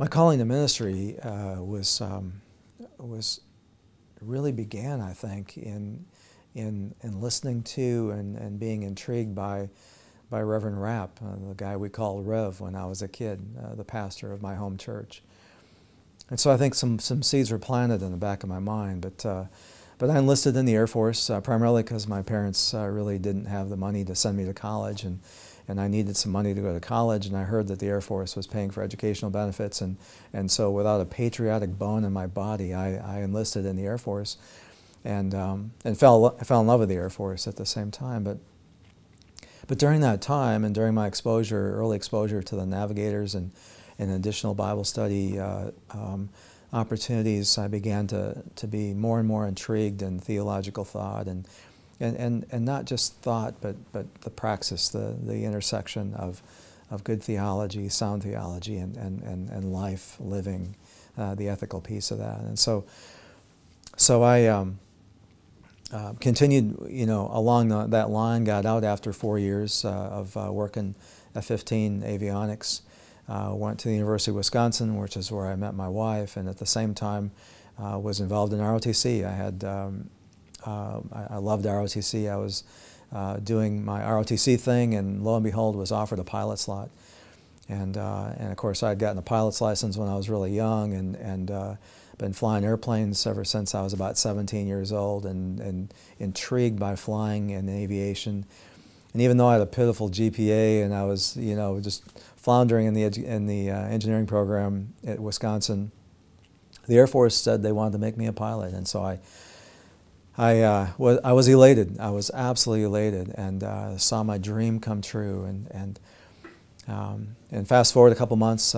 My calling to ministry really began, I think, in listening to and being intrigued by Reverend Rapp, the guy we called Rev when I was a kid, the pastor of my home church. And so I think some seeds were planted in the back of my mind. But I enlisted in the Air Force primarily because my parents really didn't have the money to send me to college, and I needed some money to go to college, and I heard that the Air Force was paying for educational benefits, and so without a patriotic bone in my body, I enlisted in the Air Force, and fell in love with the Air Force at the same time. But during that time, and during my early exposure to the navigators and additional Bible study opportunities, I began to be more and more intrigued in theological thought, and not just thought, but the praxis, the intersection of good theology, sound theology, and life living, the ethical piece of that. And so I continued, along that line. Got out after 4 years of working F-15 avionics. Went to the University of Wisconsin, which is where I met my wife, and at the same time was involved in ROTC. I loved ROTC. I was doing my ROTC thing, and lo and behold, was offered a pilot slot. And of course, I had gotten a pilot's license when I was really young, and been flying airplanes ever since I was about 17 years old, and intrigued by flying and aviation. And even though I had a pitiful GPA, and I was, just floundering in the engineering program at Wisconsin, the Air Force said they wanted to make me a pilot, and so I was elated. I was absolutely elated, and saw my dream come true. And fast forward a couple months,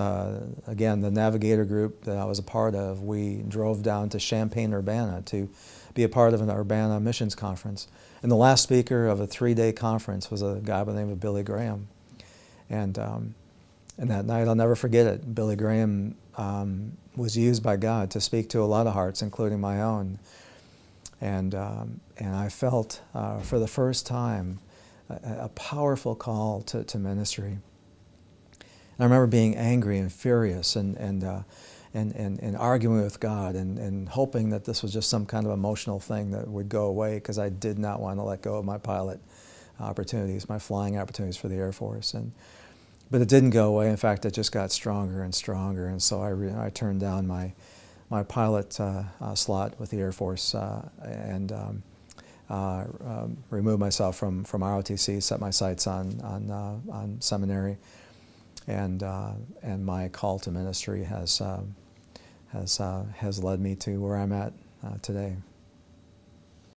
again, the Navigator group that I was a part of, we drove down to Champaign-Urbana to be a part of an Urbana missions conference. And the last speaker of a 3-day conference was a guy by the name of Billy Graham. And that night, I'll never forget it. Billy Graham was used by God to speak to a lot of hearts, including my own. And I felt, for the first time, a powerful call to ministry. And I remember being angry and furious and arguing with God and hoping that this was just some kind of emotional thing that would go away, because I did not want to let go of my pilot opportunities, my flying opportunities for the Air Force. But it didn't go away. In fact, it just got stronger and stronger. And so I turned down my pilot slot with the Air Force and removed myself from ROTC, set my sights on seminary, and my call to ministry has led me to where I'm at today.